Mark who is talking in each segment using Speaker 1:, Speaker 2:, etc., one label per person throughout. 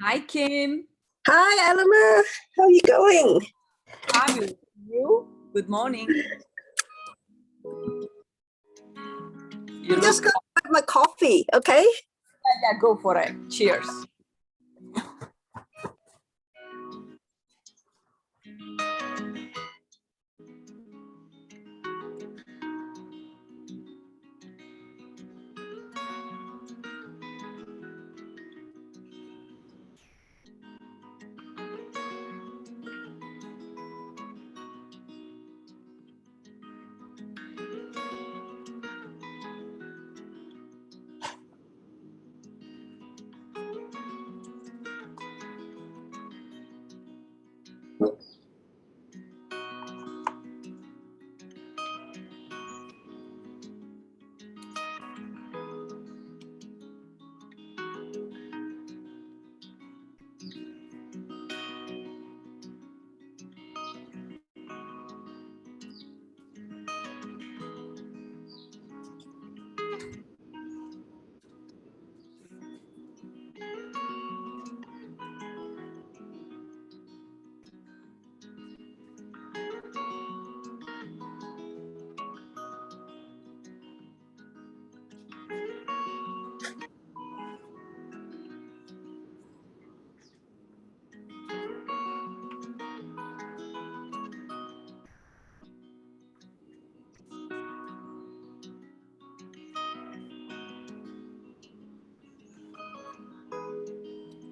Speaker 1: Hi, Kim.
Speaker 2: Hi, Eleanor. How are you going?
Speaker 1: Fabulous. You? Good morning. You
Speaker 2: I'm just going to have my coffee, okay?
Speaker 1: yeah, go for it. Cheers.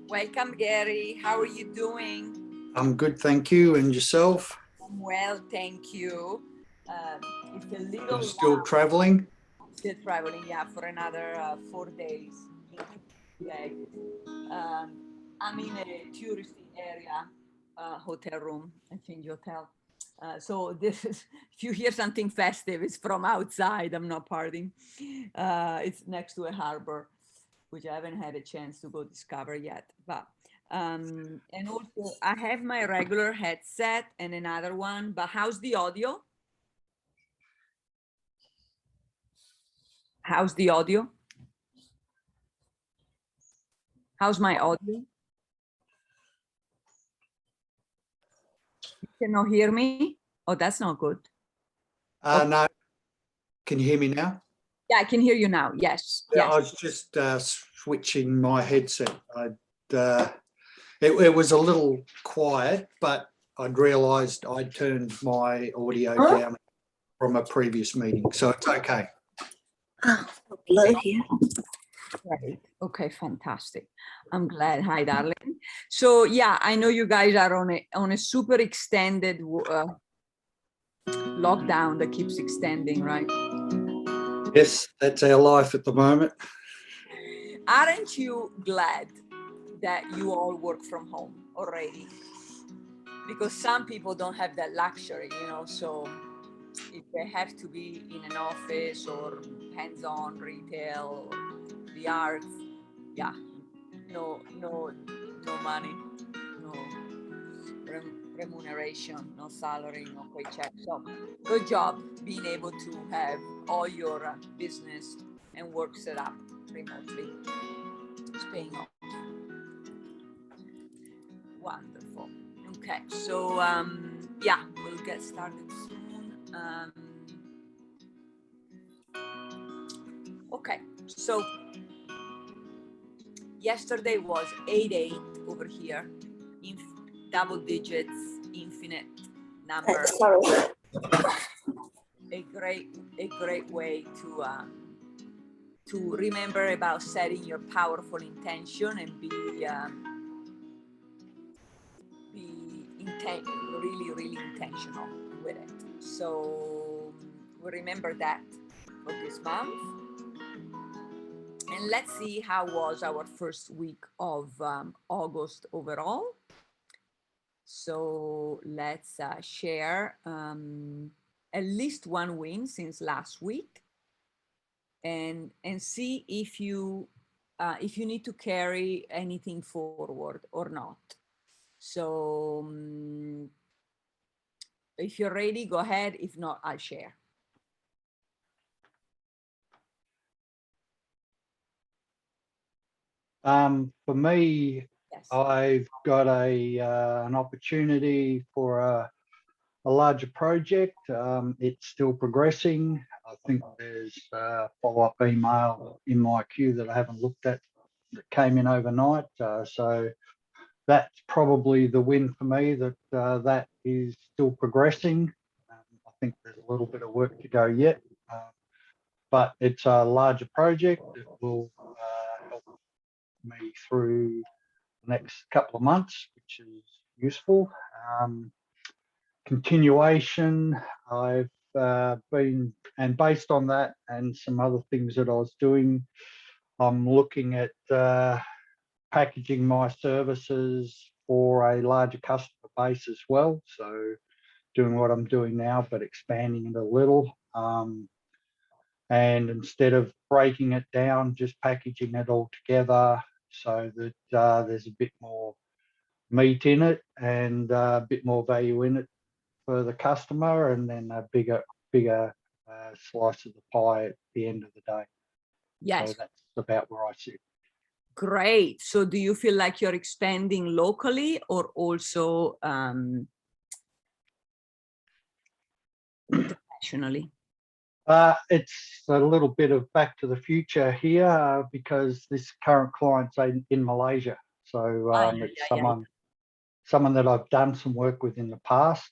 Speaker 1: Welcome, Gary. How are you doing?
Speaker 3: I'm good, thank you. And yourself?
Speaker 1: I'm well, thank you. It's a little
Speaker 3: You're still traveling?
Speaker 1: Still traveling, yeah, for another 4 days. Okay. I'm in a touristy area, hotel room, I think hotel. So this is, if you hear something festive, it's from outside. I'm not partying. It's next to a harbor, which I haven't had a chance to go discover yet. But and also I have my regular headset and another one. But how's the audio? How's the audio? How's my audio? You cannot hear me? Oh, that's not good. Okay.
Speaker 3: No. Can you hear me now?
Speaker 1: Yeah, I can hear you now. Yes.
Speaker 3: Yeah,
Speaker 1: Yes.
Speaker 3: I was just switching my headset. It was a little quiet, but I'd realised I'd turned my audio down from a previous meeting, so it's okay.
Speaker 2: Oh, blur here.
Speaker 1: Right. Okay, fantastic. I'm glad. Hi, darling. So yeah, I know you guys are on a super extended lockdown that keeps extending, right?
Speaker 3: Yes, that's our life at the moment.
Speaker 1: Aren't you glad that you all work from home already? Because some people don't have that luxury, you know, so if they have to be in an office or hands-on retail, or the arts, yeah, no money, no remuneration, no salary, no paycheck. So good job being able to have all your business and work set up remotely. It's paying off. Wonderful. Okay, so yeah, we'll get started soon. Okay, so yesterday was 8-8 over here, in double digits, infinite number.
Speaker 2: Sorry.
Speaker 1: A great way to remember about setting your powerful intention and be really intentional with it. So we remember that for this month. And let's see how was our first week of August overall. So let's share at least one win since last week, and see if you need to carry anything forward or not. So if you're ready, go ahead. If not, I'll share.
Speaker 3: For me,
Speaker 1: Yes. Yes.
Speaker 3: I've got an opportunity for a larger project. It's still progressing. I think there's a follow-up email in my queue that I haven't looked at that came in overnight. So that's probably the win for me, that that is still progressing. I think there's a little bit of work to go yet, but it's a larger project. It will help me through the next couple of months, which is useful. Continuation, I've been, and based on that and some other things that I was doing, I'm looking at packaging my services for a larger customer base as well. So doing what I'm doing now, but expanding it a little. And instead of breaking it down, just packaging it all together so that there's a bit more meat in it and a bit more value in it for the customer, and then a bigger slice of the pie at the end of the day.
Speaker 1: Yes.
Speaker 3: So that's about where I sit.
Speaker 1: Great. So do you feel like you're expanding locally or also internationally?
Speaker 3: It's a little bit of back to the future here, because this current client's in Malaysia. So it's someone that I've done some work with in the past.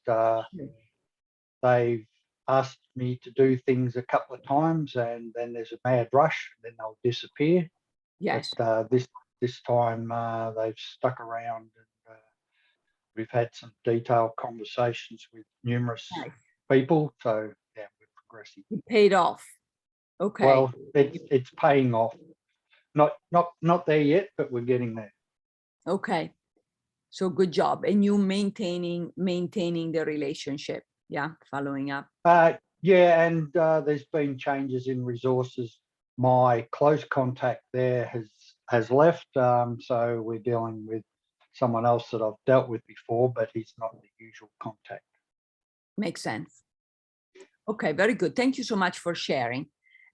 Speaker 3: They've asked me to do things a couple of times, and then there's a mad rush, and then they'll disappear.
Speaker 1: Yes.
Speaker 3: But this time they've stuck around, and we've had some detailed conversations with numerous people. So yeah, we're progressing.
Speaker 1: It paid off. Okay.
Speaker 3: Well, it's paying off. Not there yet, but we're getting there.
Speaker 1: Okay. So good job. And you maintaining the relationship. Yeah, following up.
Speaker 3: Yeah, and there's been changes in resources. My close contact there has left, so we're dealing with someone else that I've dealt with before, but he's not the usual contact. Makes
Speaker 1: sense. Okay, very good. Thank you so much for sharing.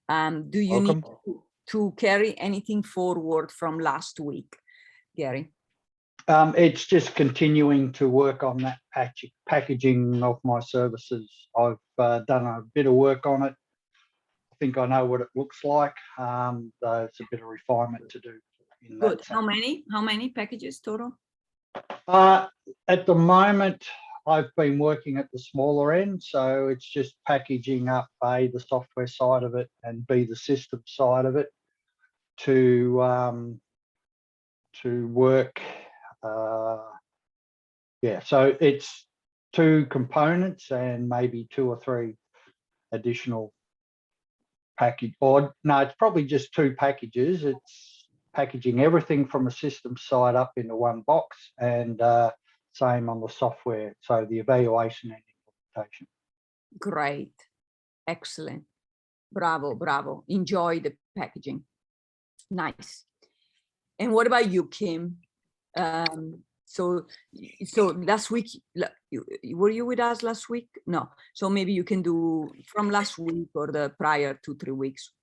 Speaker 1: Do you
Speaker 3: Welcome.
Speaker 1: need to carry anything forward from last week, Gary?
Speaker 3: It's just continuing to work on that packaging of my services. I've done a bit of work on it. I think I know what it looks like. There's a bit of refinement to do.
Speaker 1: Good. How many packages total?
Speaker 3: At the moment, I've been working at the smaller end, so it's just packaging up A, the software side of it, and B, the system side of it to work. Yeah, so it's 2 components and maybe 2 or 3 additional package, or no, it's probably just 2 packages. It's packaging everything from a system side up into one box, and same on the software, so the evaluation and implementation.
Speaker 1: Great. Excellent. Bravo. Enjoy the packaging. Nice. And what about you, Kim? So last week, were you with us last week? No. So maybe you can do from last week or the prior 2-3 weeks.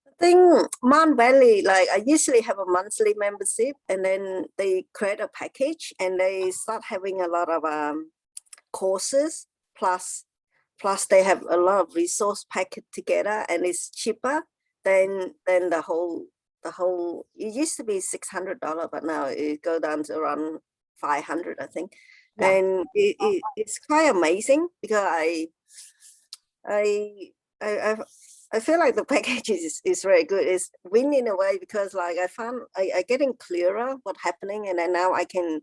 Speaker 2: I think Mount Valley, like I usually have a monthly membership, and then they create a package and they start having a lot of courses, plus they have a lot of resource packed together, and it's cheaper than the whole. It used to be $600, but now it go down to around $500, I think. Yeah. And it's quite amazing, because I feel like the package is very good. It's win in a way, because like I found I getting clearer what's happening, and then now I can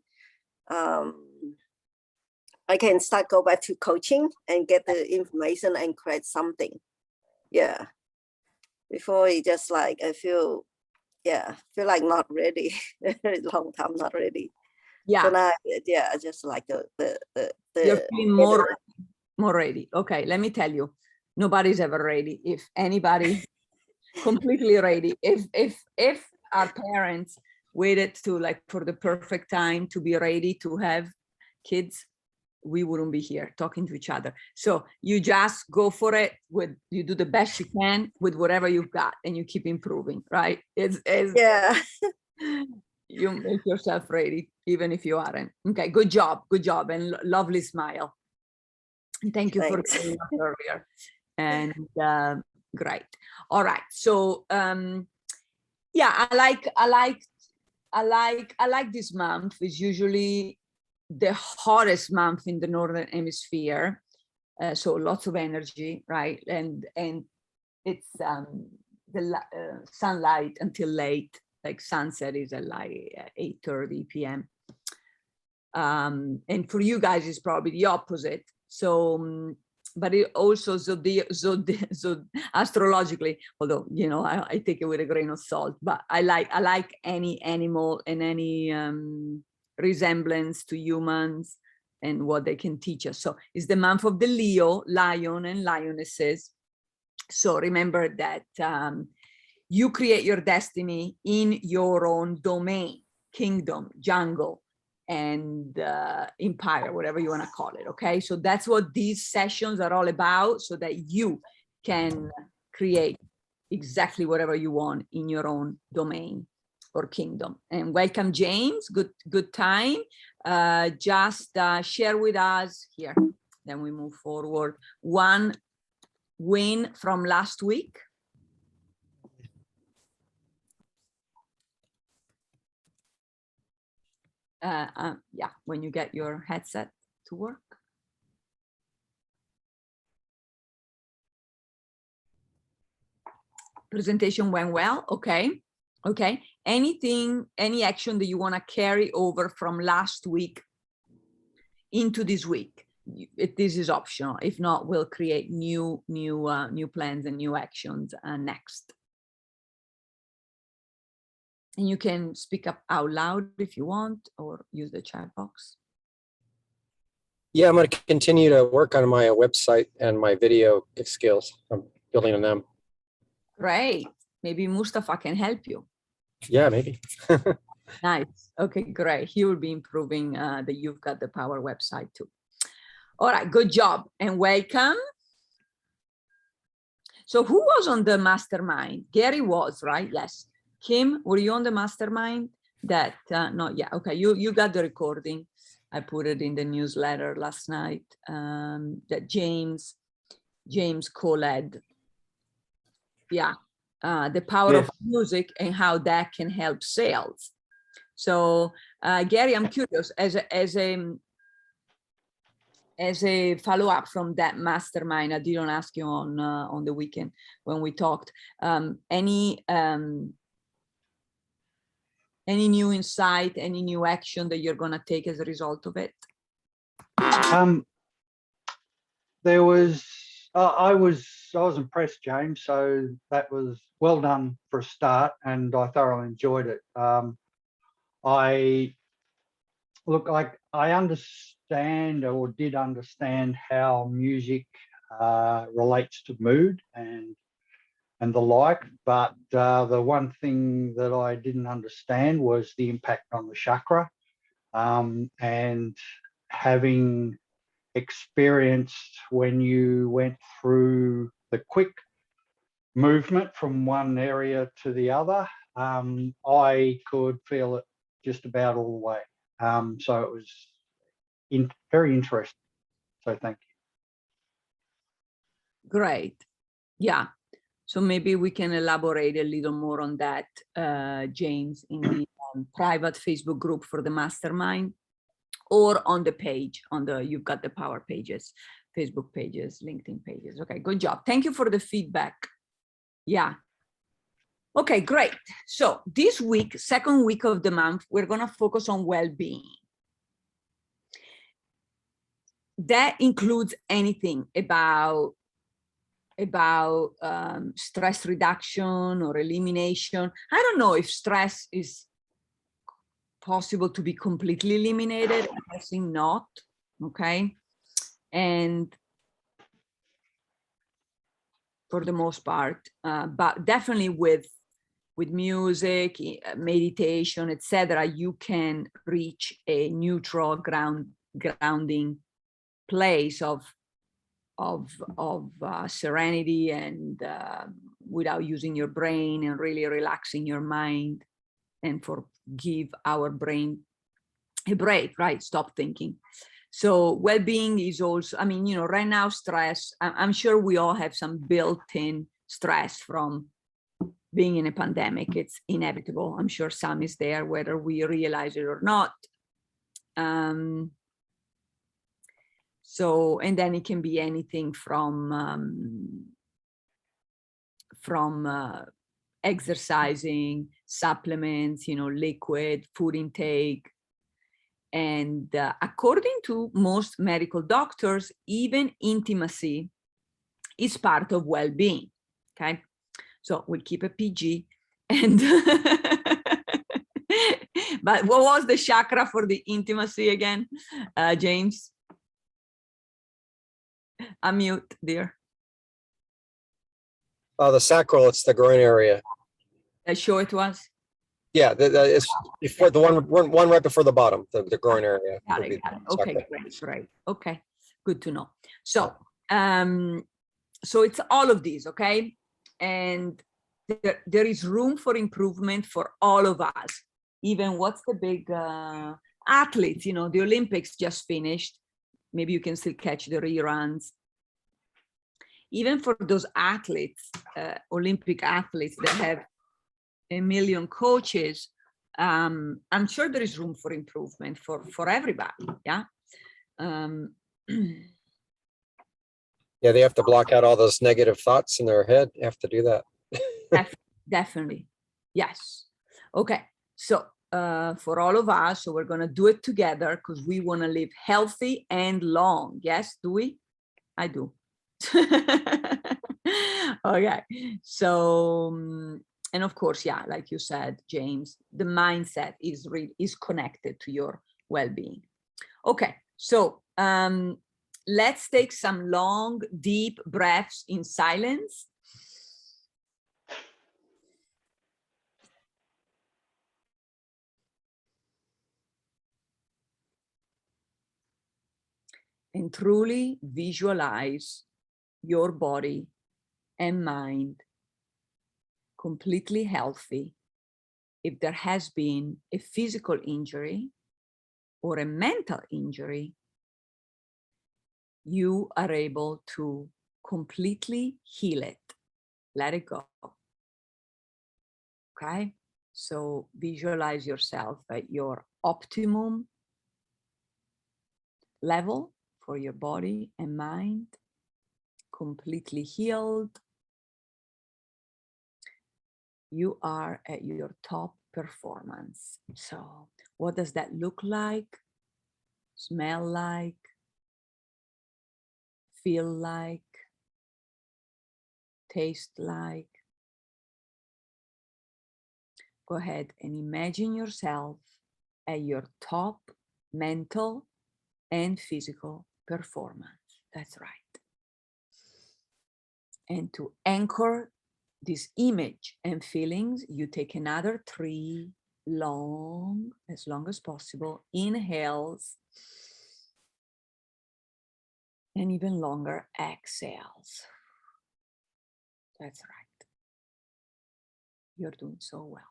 Speaker 2: start go back to coaching and get the information and create something. Yeah. Before it just like I feel like not ready. Long time not ready.
Speaker 1: Yeah.
Speaker 2: So now, I just like the
Speaker 1: you're feeling more ready. Okay, let me tell you, nobody's ever ready. If anybody completely ready, if our parents waited to like for the perfect time to be ready to have kids, we wouldn't be here talking to each other. So you just go for it you do the best you can with whatever you've got, and you keep improving, right? It's You make yourself ready, even if you aren't. Okay, good job, and lovely smile. Thank you
Speaker 2: Thanks.
Speaker 1: for coming up earlier. And great. All right. So yeah, I like this month. It's usually the hottest month in the Northern Hemisphere. So lots of energy, right? And it's the sunlight until late, like sunset is at like 8:30 p.m. And for you guys, it's probably the opposite. So, but it also, so astrologically, although, you know, I take it with a grain of salt, but I like any animal and any resemblance to humans and what they can teach us. So it's the month of the Leo, lion and lionesses. So remember that you create your destiny in your own domain, kingdom, jungle, and empire, whatever you want to call it. Okay, so that's what these sessions are all about, so that you can create exactly whatever you want in your own domain or kingdom. And welcome, James. Good time. Just share with us here. Then we move forward. One win from last week. Yeah, when you get your headset to work. Presentation went well. Okay. Okay. Anything, any action that you want to carry over from last week into this week? This is optional. If not, we'll create new plans and new actions next. And you can speak up out loud if you want, or use the chat box.
Speaker 4: Yeah, I'm going to continue to work on my website and my video skills. I'm building on them.
Speaker 1: Great. Maybe Mustafa can help you.
Speaker 4: Yeah, maybe.
Speaker 1: Nice. Okay, great. He will be improving the You've Got the Power website too. All right, good job and welcome. So who was on the mastermind? Gary was, right? Yes. Kim, were you on the mastermind? That not yet. Okay, you got the recording. I put it in the newsletter last night. That James co-led. Yeah, the power of music and how that can help sales. So Gary, I'm curious, as a follow-up from that mastermind, I didn't ask you on the weekend when we talked. Any new insight, any new action that you're going to take as a result of it?
Speaker 3: There was, I was impressed, James. So that was well done for a start, and I thoroughly enjoyed it. I understand, or did understand, how music relates to mood and the like, but the one thing that I didn't understand was the impact on the chakra, and having experienced when you went through the quick movement from one area to the other, I could feel it just about all the way. So it was very interesting. So thank you.
Speaker 1: Great. Yeah. So maybe we can elaborate a little more on that, James, in the private Facebook group for the mastermind, or on the page, on the You've Got the Power pages, Facebook pages, LinkedIn pages. Okay, good job. Thank you for the feedback. Yeah. Okay, great. So this week, second week of the month, we're going to focus on well-being. That includes anything about stress reduction or elimination. I don't know if stress is possible to be completely eliminated. I think not. Okay. And for the most part, but definitely with music, meditation, etc., you can reach a neutral grounding place of serenity, and without using your brain, and really relaxing your mind. And for give our brain a break, right? Stop thinking. So well-being is also, I mean, you know, right now stress, I'm sure we all have some built-in stress from being in a pandemic. It's inevitable. I'm sure some is there, whether we realize it or not. So, and then it can be anything from exercising, supplements, you know, liquid, food intake. And according to most medical doctors, even intimacy is part of well-being, okay? So we'll keep a PG. And but what was the chakra for the intimacy again, James? Unmute, dear.
Speaker 4: The sacral, it's the groin area.
Speaker 1: Show it to us.
Speaker 4: Yeah, it's before the one right before the bottom, the groin area.
Speaker 1: Got it. Okay, great. Okay, good to know. So, so it's all of these, okay? And there is room for improvement for all of us. Even what's the big athletes, you know, the Olympics just finished. Maybe you can still catch the reruns. Even for those athletes, Olympic athletes that have a million coaches, I'm sure there is room for improvement for everybody. Yeah.
Speaker 4: Yeah, they have to block out all those negative thoughts in their head. You have to do that.
Speaker 1: Definitely. Yes. Okay. So for all of us, so we're going to do it together because we want to live healthy and long. Yes, do we? I do. Okay. So, and of course, yeah, like you said, James, the mindset is connected to your well-being. Okay. So let's take some long, deep breaths in silence. And truly visualize your body and mind completely healthy. If there has been a physical injury or a mental injury, you are able to completely heal it. Let it go. Okay? So visualize yourself at your optimum level for your body and mind, completely healed. You are at your top performance. So what does that look like? Smell like? Feel like? Taste like? Go ahead and imagine yourself at your top mental and physical performance. That's right. And to anchor this image and feelings, you take another 3 long, as long as possible, inhales, and even longer exhales. That's right. You're doing so well.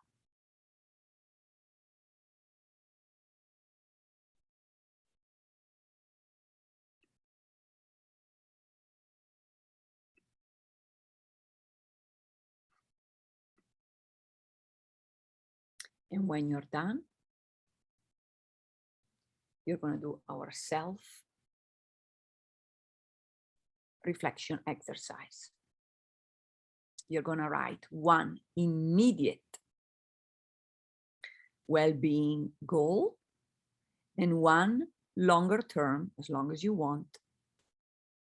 Speaker 1: And when you're done, you're going to do our self-reflection exercise. You're going to write 1 immediate well-being goal and 1 longer term, as long as you want,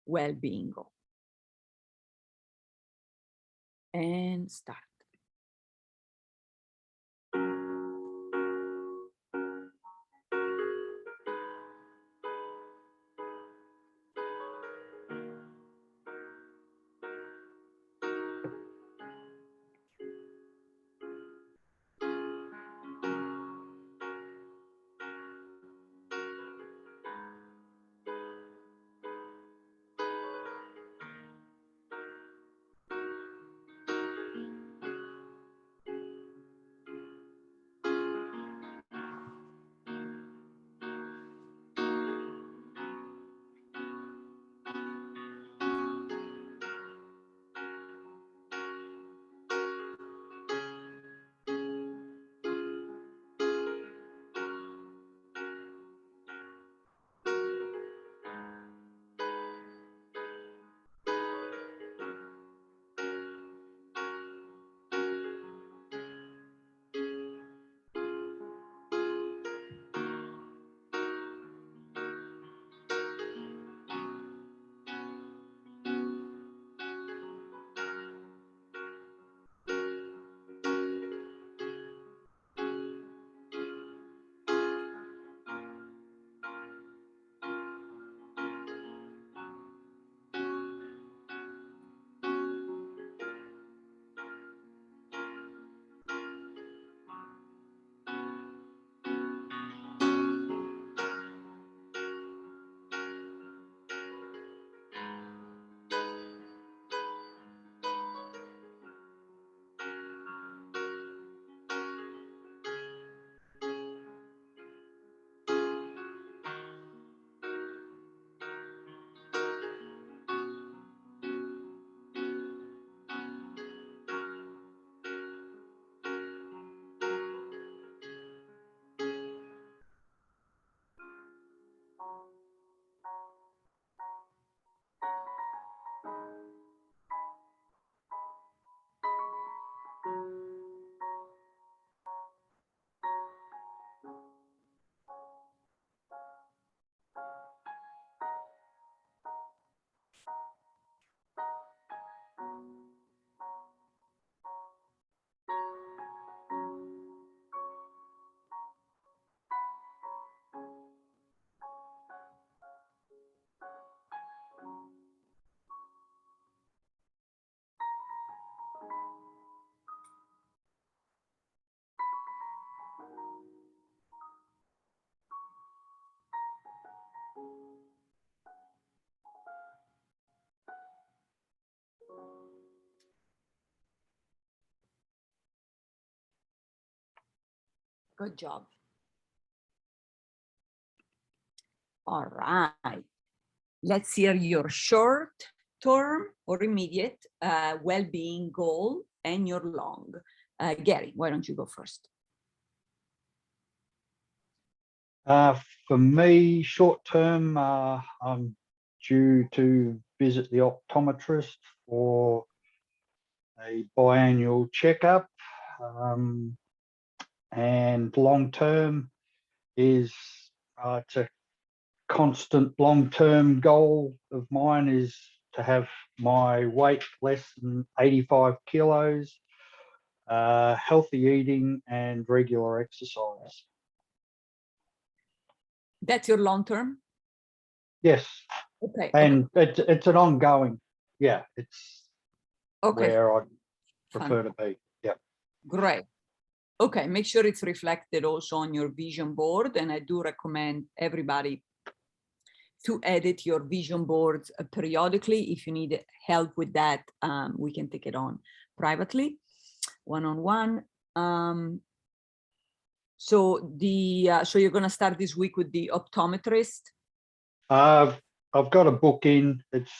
Speaker 1: well-being goal. And start. Good job. All right. Let's hear your short-term or immediate well-being goal and your long. Gary, why don't you go first?
Speaker 3: For me, short term, I'm due to visit the optometrist for a biannual checkup. And long term is it's a constant long term goal of mine is to have my weight less than 85 kilos, healthy eating and regular exercise.
Speaker 1: That's your long term?
Speaker 3: Yes.
Speaker 1: Okay.
Speaker 3: And it's an ongoing, yeah, it's
Speaker 1: Okay.
Speaker 3: where I prefer to be. Yeah.
Speaker 1: Great. Okay, make sure it's reflected also on your vision board. And I do recommend everybody to edit your vision boards periodically. If you need help with that, we can take it on privately, one-on-one. So you're going to start this week with the optometrist?
Speaker 3: I've got a book in. It's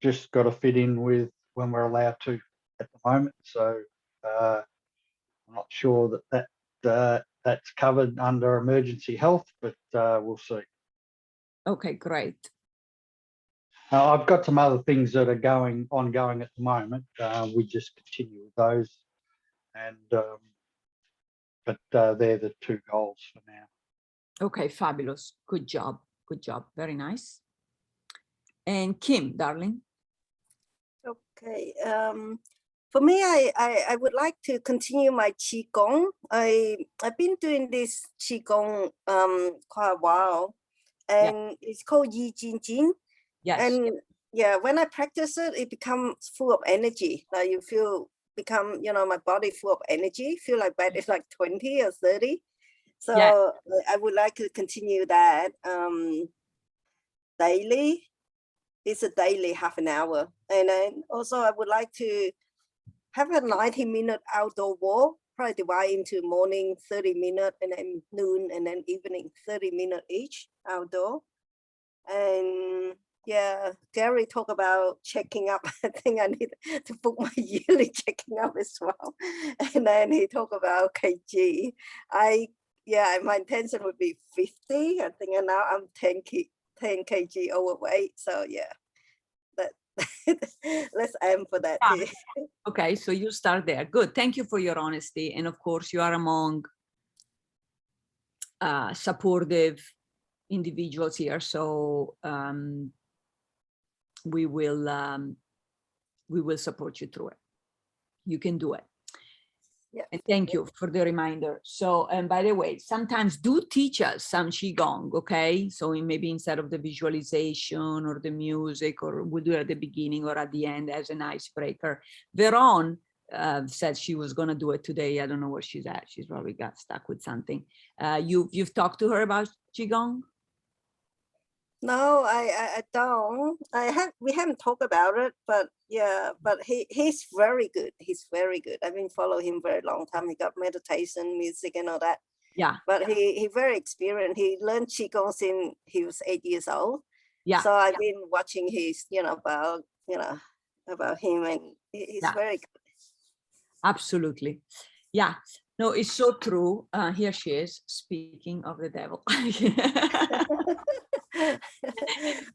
Speaker 3: just got to fit in with when we're allowed to at the moment. So I'm not sure that's covered under emergency health, but we'll see.
Speaker 1: Okay, great.
Speaker 3: I've got some other things that are ongoing at the moment. We just continue with those, and but they're the two goals for now.
Speaker 1: Okay, fabulous. Good job. Good job. Very nice. And Kim, darling.
Speaker 2: Okay. For me, I would like to continue my qigong. I've been doing this qigong quite a while, and it's called Yi Jin Jin.
Speaker 1: Yes.
Speaker 2: And yeah, when I practice it, it becomes full of energy. Like my body full of energy. Feel like by it's like 20 or 30. So
Speaker 1: yeah.
Speaker 2: I would like to continue that daily. It's a daily half an hour. And then also I would like to have a 90-minute outdoor walk, probably divide into morning 30 minutes and then noon and then evening 30 minutes each outdoor. And yeah, Gary talked about checking up. I think I need to book my yearly checking up as well. And then he talked about kg. My intention would be 50. I think now I'm 10 kg overweight. So yeah, let's aim for that.
Speaker 1: Yeah. Okay, so you start there. Good. Thank you for your honesty. And of course, you are among supportive individuals here. So we will support you through it. You can do it.
Speaker 2: Yeah.
Speaker 1: And thank you for the reminder. So, and by the way, sometimes do teach us some Qigong, okay? So maybe instead of the visualization or the music, or we'll do it at the beginning or at the end as an icebreaker. Veron said she was gonna do it today. I don't know where she's at. She's probably got stuck with something. You've talked to her about Qigong?
Speaker 2: No, I don't. We haven't talked about it, but yeah, but he's very good. He's very good. I've been following him very long time. He got meditation, music, and all that.
Speaker 1: Yeah.
Speaker 2: But he very experienced. He learned Qigong since he was 8 years old.
Speaker 1: Yeah.
Speaker 2: So I've been watching his, about him, and he's very good.
Speaker 1: Absolutely. Yeah. No, it's so true. Here she is, speaking of the devil.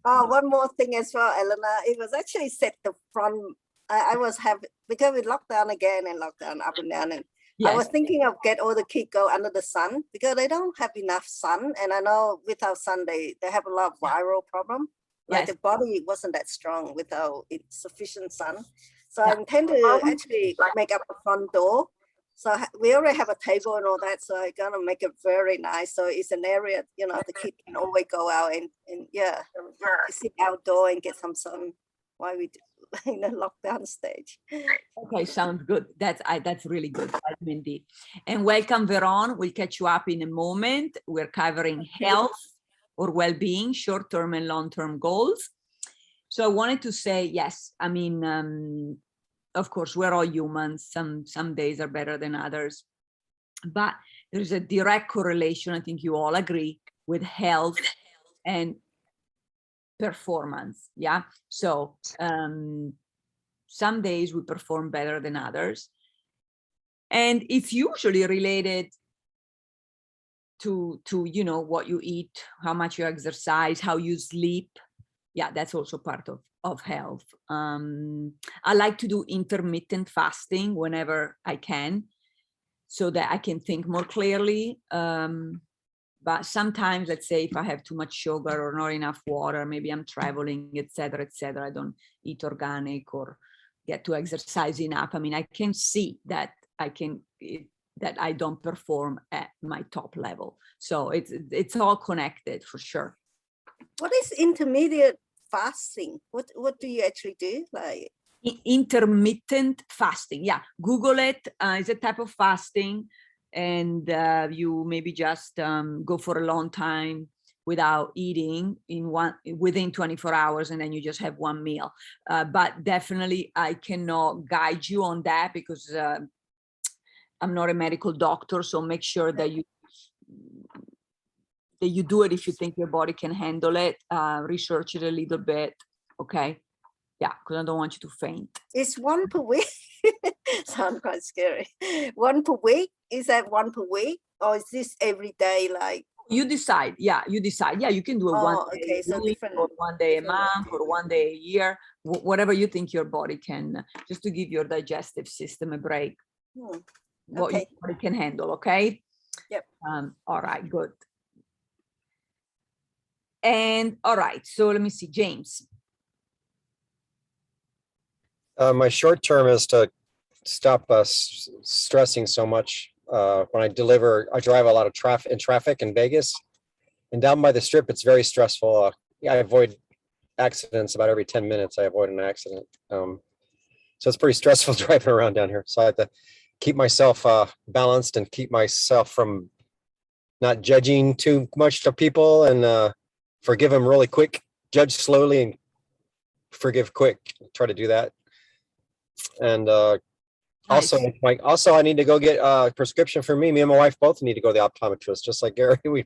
Speaker 2: Oh, one more thing as well, Elena. It was actually set the front. I was happy because we locked down again and locked down up and down. And
Speaker 1: yes.
Speaker 2: I was thinking of get all the kids go under the sun because they don't have enough sun. And I know without sun, they have a lot of viral problem. Like the body wasn't that strong without sufficient sun. So I intend to actually make up the front door. So we already have a table and all that. So I'm gonna make it very nice. So it's an area, the kid can always go out and sit outdoor and get some sun while we do in the lockdown stage.
Speaker 1: Okay, sounds good. That's really good, vitamin D. And welcome, Veron. We'll catch you up in a moment. We're covering health or well-being, short-term and long-term goals. So I wanted to say, yes, I mean, of course, we're all humans. Some days are better than others. But there is a direct correlation, I think you all agree, with health and performance. Yeah. So some days we perform better than others. And it's usually related to you know, what you eat, how much you exercise, how you sleep. Yeah, that's also part of health. I like to do intermittent fasting whenever I can, so that I can think more clearly. But sometimes, let's say if I have too much sugar or not enough water, maybe I'm traveling, etc., I don't eat organic or get to exercise enough. I mean, I can see that that I don't perform at my top level. So it's all connected for sure.
Speaker 2: What is intermediate fasting? What do you actually do? Like
Speaker 1: Intermittent fasting. Yeah, Google it. It's a type of fasting, and you maybe just go for a long time without eating within 24 hours, and then you just have one meal. But definitely, I cannot guide you on that because I'm not a medical doctor. So make sure that you do it if you think your body can handle it. Research it a little bit. Okay. Yeah, because I don't want you to faint.
Speaker 2: it's one per week. Sounds quite scary. One per week? Is that one per week? Or is this every day? Like
Speaker 1: You decide. Yeah, you decide. Yeah, you can do it one day
Speaker 2: okay,
Speaker 1: a
Speaker 2: so
Speaker 1: week,
Speaker 2: different,
Speaker 1: or one day a
Speaker 2: different
Speaker 1: month, or one day a year, whatever you think your body can, just to give your digestive system a break. What
Speaker 2: okay.
Speaker 1: your body can handle. Okay.
Speaker 2: Yep.
Speaker 1: All right. Good. And all right. So let me see, James.
Speaker 4: My short term is to stop stressing so much. When I drive a lot of traffic in Vegas, and down by the strip, it's very stressful. I avoid accidents about every 10 minutes. I avoid an accident. So it's pretty stressful driving around down here. So I have to keep myself balanced and keep myself from not judging too much to people, and forgive them really quick, judge slowly and forgive quick. Try to do that. And
Speaker 1: Nice.
Speaker 4: also I need to go get a prescription for me. Me and my wife both need to go to the optometrist, just like Gary. We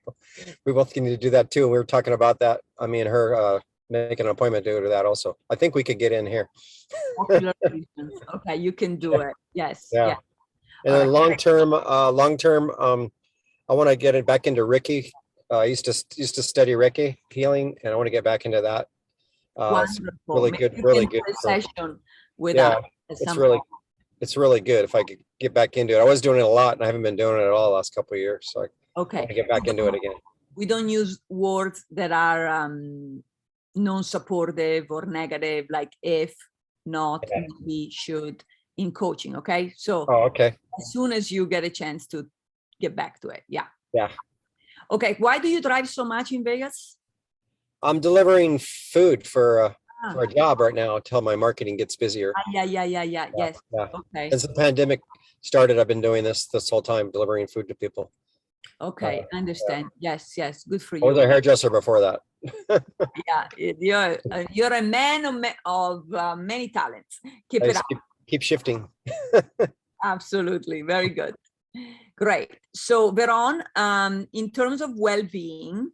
Speaker 4: both need to do that too. We were talking about that. I mean, her making an appointment to go to that also. I think we could get in here.
Speaker 1: Okay, you can do it. Yes.
Speaker 4: Yeah.
Speaker 1: Yeah.
Speaker 4: And
Speaker 1: All
Speaker 4: then
Speaker 1: right.
Speaker 4: long term, I want to get it back into Reiki. I used to study Reiki healing, and I want to get back into that. It's
Speaker 1: Wonderful.
Speaker 4: really
Speaker 1: Maybe
Speaker 4: good,
Speaker 1: you
Speaker 4: really
Speaker 1: can do
Speaker 4: good.
Speaker 1: a session with
Speaker 4: Yeah,
Speaker 1: us at
Speaker 4: it's
Speaker 1: some
Speaker 4: really,
Speaker 1: point.
Speaker 4: it's really good if I could get back into it. I was doing it a lot, and I haven't been doing it at all the last couple of years. So I
Speaker 1: Okay.
Speaker 4: want to get back into it again.
Speaker 1: We don't use words that are non-supportive or negative, like if, not,
Speaker 4: Yeah.
Speaker 1: maybe, should, in coaching. Okay. So
Speaker 4: Oh, okay.
Speaker 1: as soon as you get a chance to get back to it. Yeah.
Speaker 4: Yeah.
Speaker 1: Okay. Why do you drive so much in Vegas?
Speaker 4: I'm delivering food for a job right now until my marketing gets busier.
Speaker 1: Yeah. Yes.
Speaker 4: Yeah.
Speaker 1: Okay.
Speaker 4: Since the pandemic started, I've been doing this whole time, delivering food to people.
Speaker 1: Okay. I understand.
Speaker 4: Yeah.
Speaker 1: Yes. Good for
Speaker 4: I was
Speaker 1: you.
Speaker 4: a hairdresser before that.
Speaker 1: Yeah. You're a man of many talents. Keep it up.
Speaker 4: Keep shifting.
Speaker 1: Absolutely. Very good. Great. So Veron, in terms of well-being,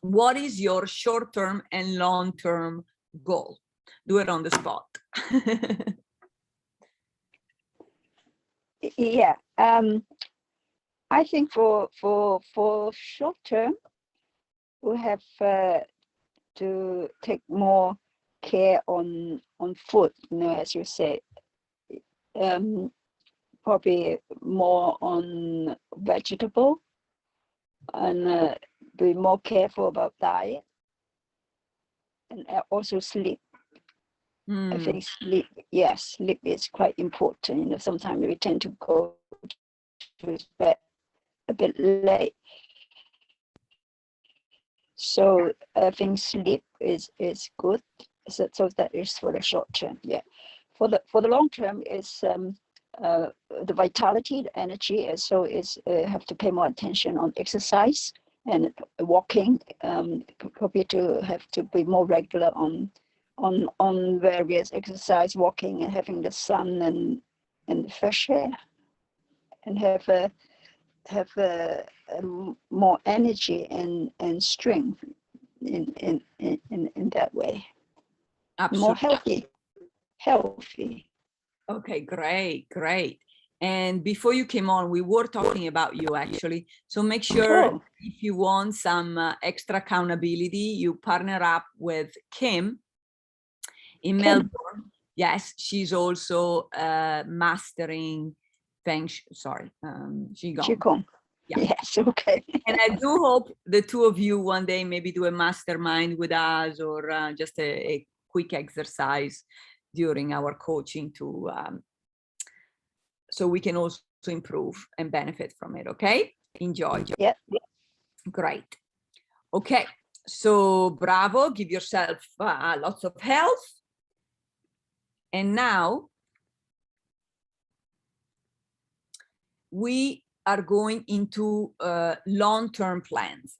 Speaker 1: what is your short-term and long-term goal? Do it on the spot.
Speaker 5: Yeah. I think for short term, we have to take more care on food, as you say. Probably more on vegetable, and be more careful about diet, and also sleep. I think sleep is quite important. Sometimes we tend to go to bed a bit late. So I think sleep is good. So that is for the short term. Yeah. For the long term is the vitality, the energy. So is have to pay more attention on exercise and walking. Probably to have to be more regular on various exercise, walking and having the sun and fresh air, and have have more energy and strength in that way.
Speaker 1: Absolutely.
Speaker 5: More healthy.
Speaker 1: Okay, great. And before you came on, we were talking about you actually. So make sure if you want some extra accountability, you partner up with Kim in Melbourne. Yes, she's also mastering
Speaker 5: Qigong.
Speaker 1: Yeah.
Speaker 5: Yes, okay.
Speaker 1: And I do hope the two of you one day maybe do a mastermind with us, or just a quick exercise during our coaching to so we can also improve and benefit from it. Okay, enjoy.
Speaker 5: Yeah.
Speaker 1: Great. Okay, so bravo, give yourself lots of health. And now we are going into long-term plans,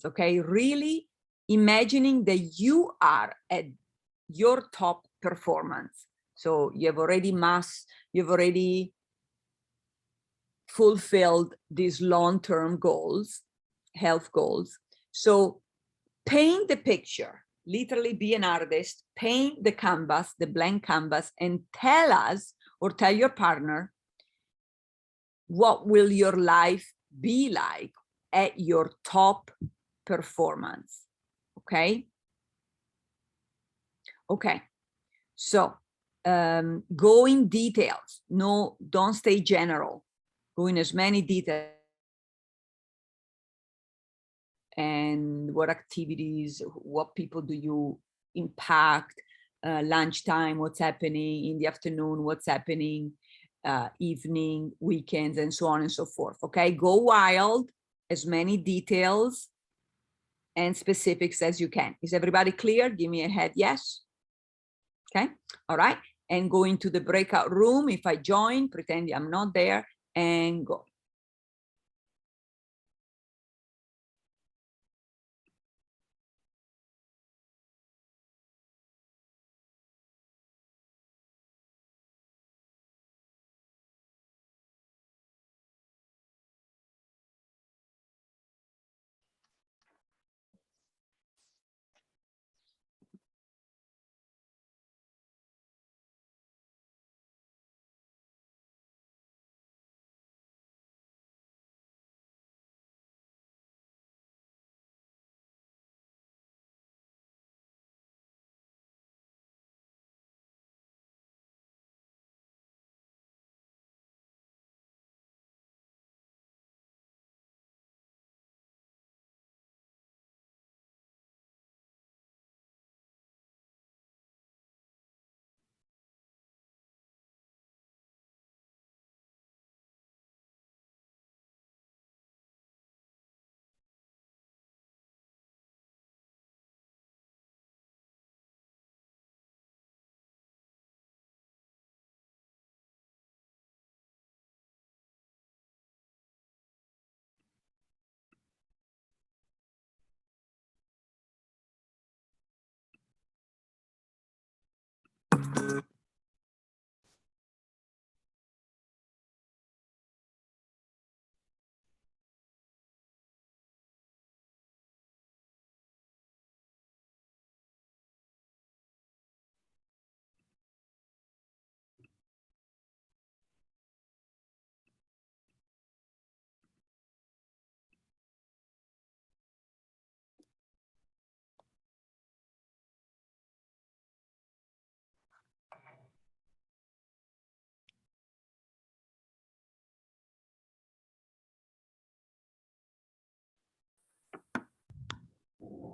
Speaker 1: okay? Really imagining that you are at your top performance. So you've already fulfilled these long-term goals, health goals. So paint the picture, literally be an artist, paint the canvas, the blank canvas, and tell us, or tell your partner, what will your life be like at your top performance? Okay. So go in details. No, don't stay general. Go in as many details. And what activities, what people do you impact, lunchtime, what's happening in the afternoon, what's happening evening, weekends, and so on and so forth. Okay, go wild, as many details and specifics as you can. Is everybody clear? Give me a head yes. Okay, all right. And go into the breakout room. If I join, pretend I'm not there, and go.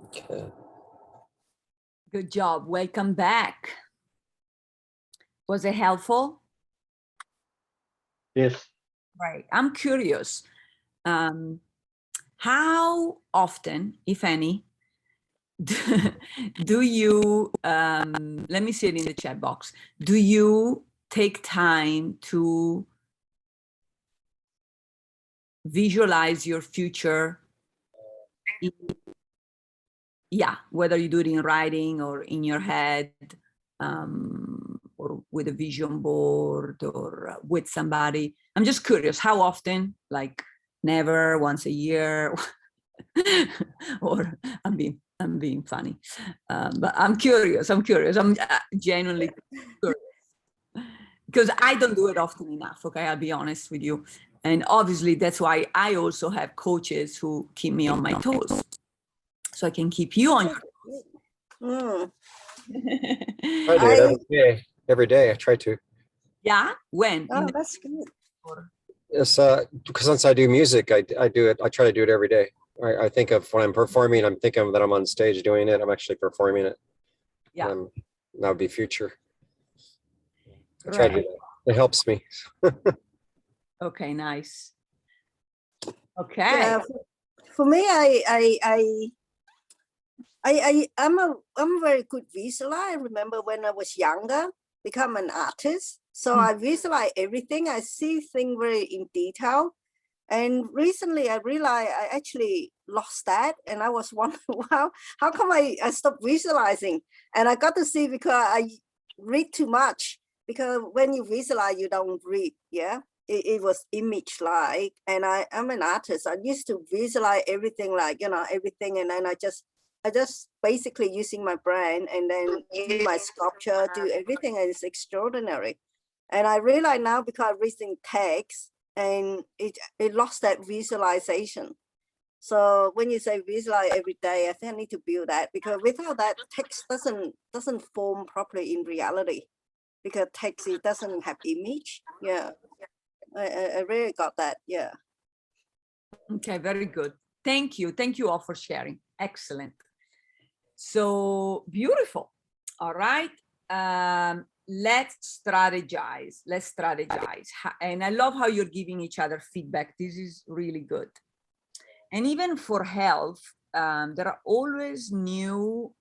Speaker 4: Okay.
Speaker 1: Good job. Welcome back. Was it helpful?
Speaker 3: Yes.
Speaker 1: Right. I'm curious. How often, if any, do you, let me see it in the chat box, do you take time to visualize your future? Yeah, whether you do it in writing or in your head, or with a vision board or with somebody? I'm just curious, how often? Like never, once a year? Or I'm being funny, but I'm curious. I'm genuinely curious because I don't do it often enough. Okay, I'll be honest with you, and obviously that's why I also have coaches who keep me on my toes, so I can keep you on your
Speaker 2: Mm.
Speaker 4: I do it every day. Every day I try to.
Speaker 1: Yeah, when?
Speaker 2: Oh, that's good.
Speaker 4: It's because since I do music, I do it. I try to do it every day. I think of when I'm performing, I'm thinking that I'm on stage doing it. I'm actually performing it.
Speaker 1: Yeah.
Speaker 4: That would be future. I try to do
Speaker 1: Right.
Speaker 4: that. It helps me.
Speaker 1: Okay, nice. Okay.
Speaker 2: Yeah, for me, I'm a very good visualizer. I remember when I was younger, become an artist. So I visualize everything. I see things very in detail. And recently I realized I actually lost that. And I was wondering, wow, how come I stopped visualizing? And I got to see because I read too much. Because when you visualize, you don't read. Yeah. It was image like, and I'm an artist. I used to visualize everything like, everything. And then I just basically using my brain and then do my sculpture, do everything, and it's extraordinary. And I realize now because I'm reading text and it lost that visualization. So when you say visualize every day, I think I need to build that, because without that, text doesn't form properly in reality, because text, it doesn't have image. Yeah, I really got that. Yeah.
Speaker 1: Okay, very good. Thank you. Thank you all for sharing. Excellent. So beautiful. All right. Let's strategize. And I love how you're giving each other feedback. This is really good. And even for health, there are always new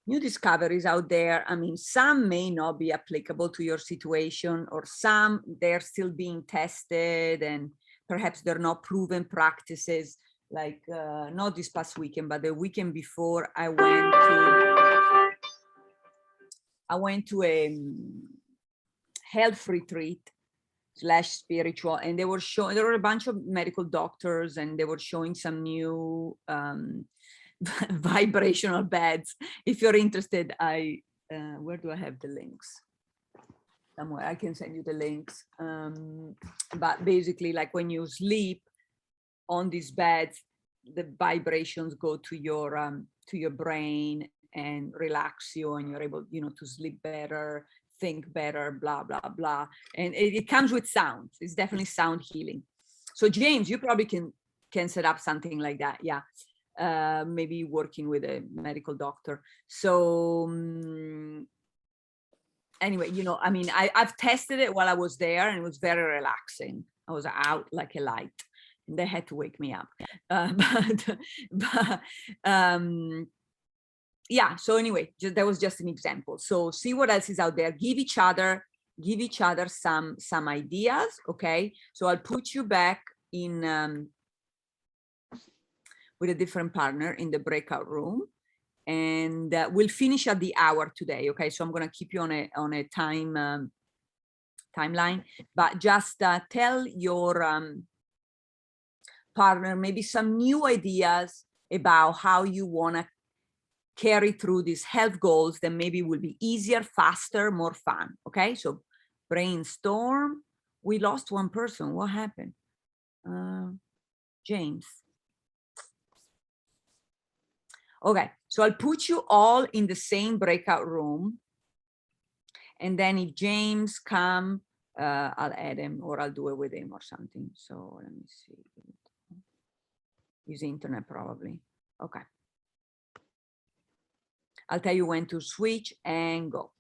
Speaker 1: discoveries out there. I mean, some may not be applicable to your situation, or some they're still being tested, and perhaps they're not proven practices. Like not this past weekend, but the weekend before, I went to a health retreat / spiritual, and they were showing, there were a bunch of medical doctors, and they were showing some new vibrational beds. If you're interested, where do I have the links? Somewhere I can send you the links. But basically, like when you sleep on these beds, the vibrations go to your brain and relax you, and you're able, to sleep better, think better, blah blah blah. And it comes with sound. It's definitely sound healing. So James, you probably can set up something like that. Yeah. Maybe working with a medical doctor. So anyway, I mean, I've tested it while I was there, and it was very relaxing. I was out like a light, and they had to wake me up. Yeah. So anyway, that was just an example. So see what else is out there. Give each other some ideas. Okay. So I'll put you back in with a different partner in the breakout room, and we'll finish at the hour today. Okay, so I'm going to keep you on a timeline, but just tell your partner maybe some new ideas about how you want to carry through these health goals that maybe will be easier, faster, more fun. Okay, so brainstorm. We lost one person. What happened? James. Okay, so I'll put you all in the same breakout room. And then if James come, I'll add him, or I'll do it with him or something. So let me see. Use internet probably. Okay. I'll tell you when to switch and go.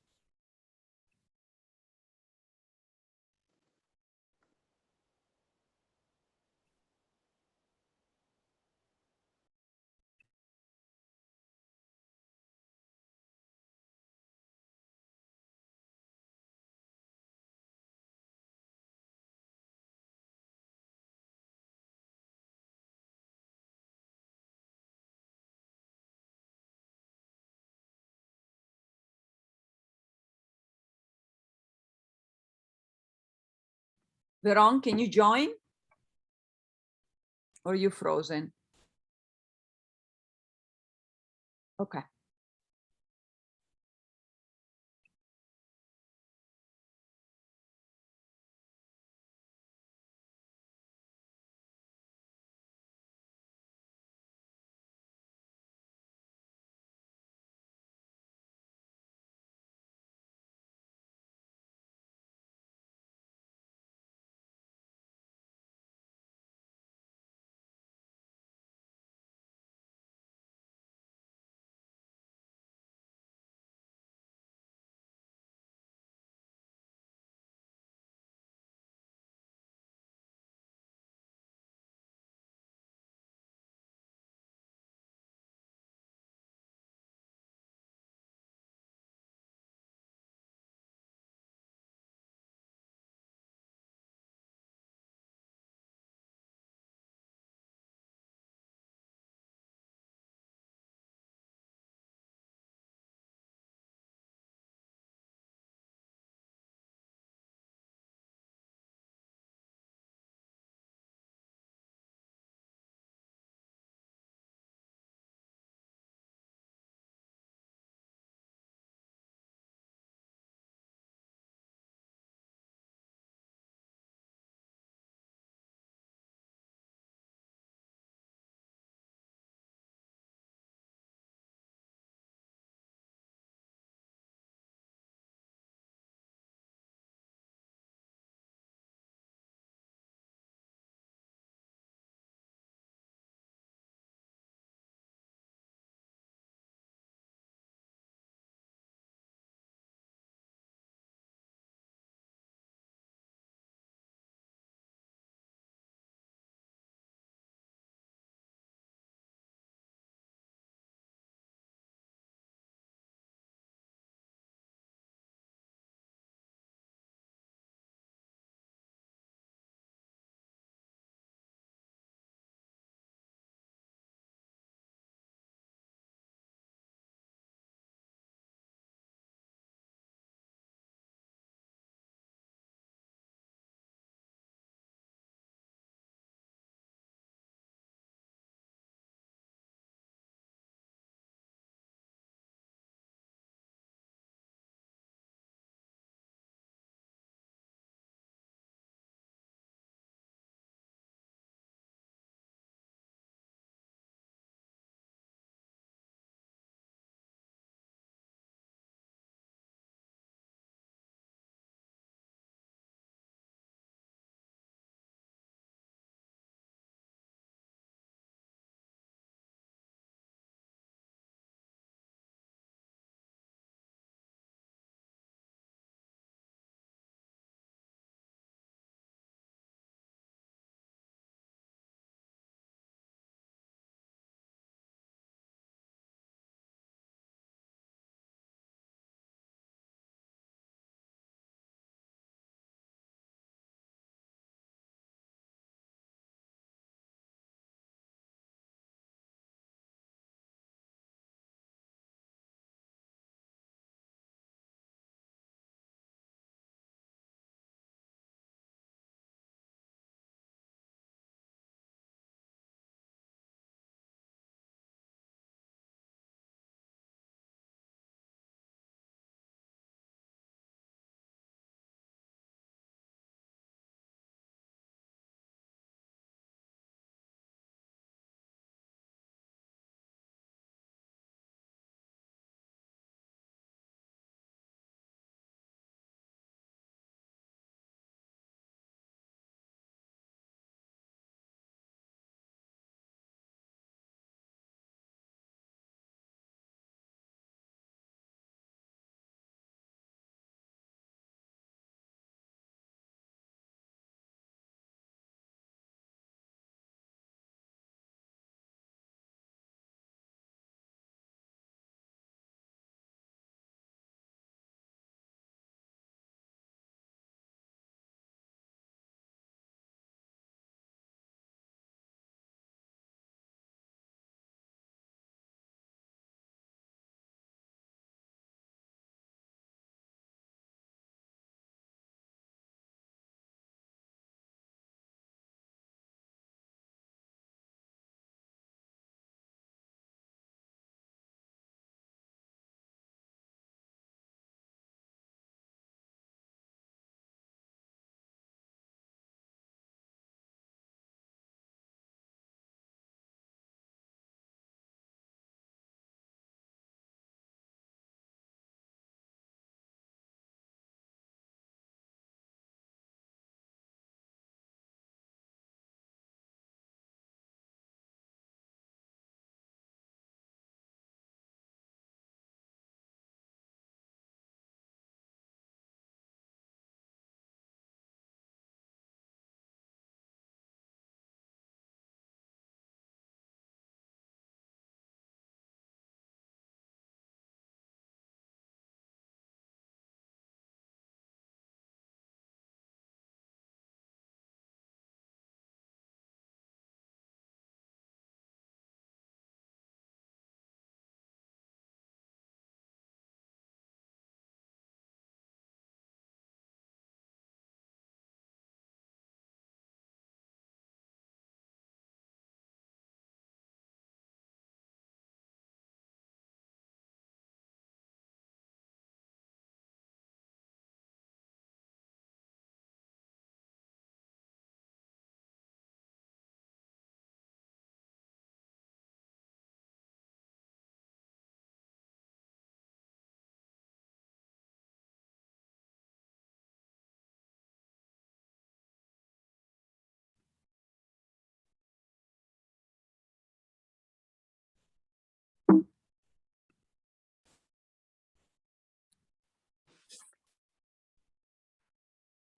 Speaker 1: Veron, can you join? Or are you frozen? Okay.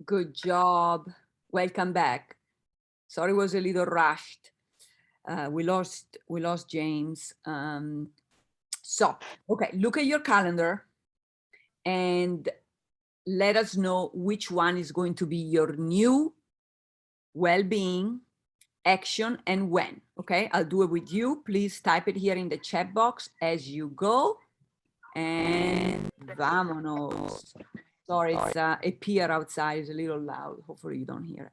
Speaker 1: Good job. Welcome back. Sorry, it was a little rushed. We lost James. So, okay, look at your calendar and let us know which one is going to be your new well-being action and when. Okay, I'll do it with you. Please type it here in the chat box as you go. And vámonos. Sorry, it's a pier outside. It's a little loud. Hopefully you don't hear it.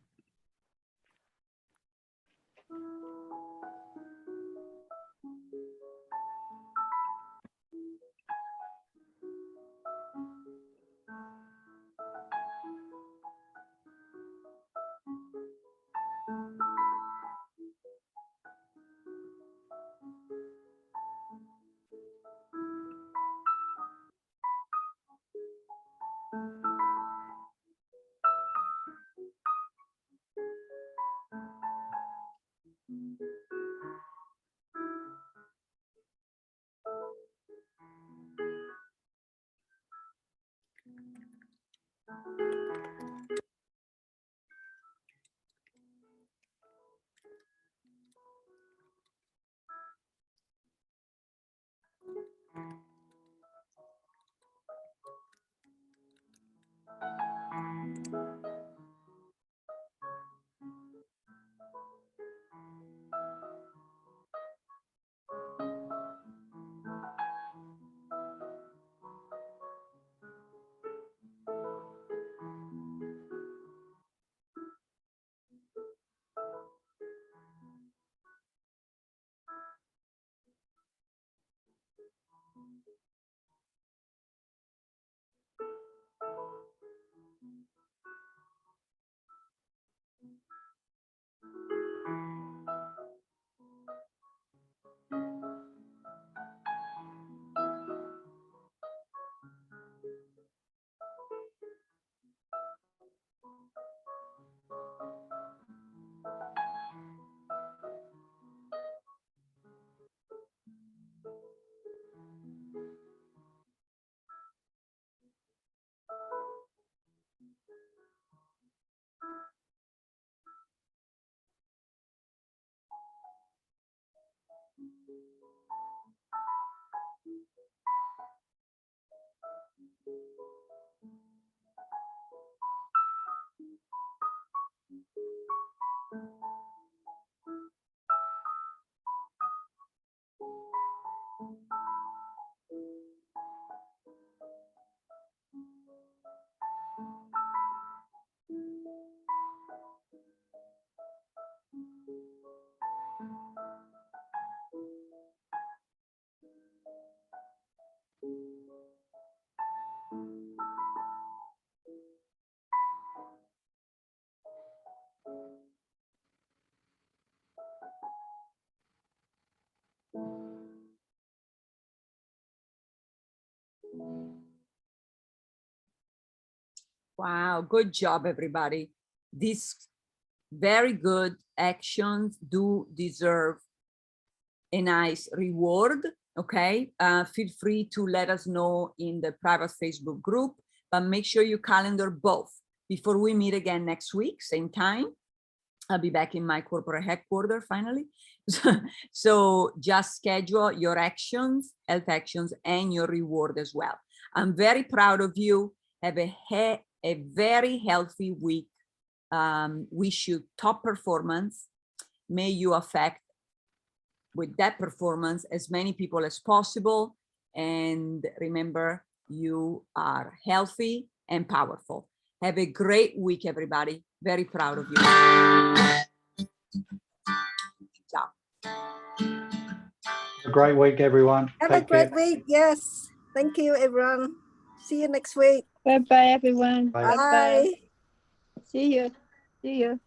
Speaker 1: Wow, good job, everybody. These very good actions do deserve a nice reward, okay? Feel free to let us know in the private Facebook group, but make sure you calendar both before we meet again next week, same time. I'll be back in my corporate headquarters finally. So just schedule your actions, health actions, and your reward as well. I'm very proud of you. Have a very healthy week. Wish you top performance. May you affect with that performance as many people as possible. And remember, you are healthy and powerful. Have a great week, everybody. Very proud of you. Ciao.
Speaker 3: A great week, everyone.
Speaker 2: Have a
Speaker 3: Take care.
Speaker 2: great week. Yes. Thank you, everyone. See you next week.
Speaker 5: Bye bye, everyone.
Speaker 3: Bye.
Speaker 5: Bye bye.
Speaker 2: Bye.
Speaker 5: See you. See you.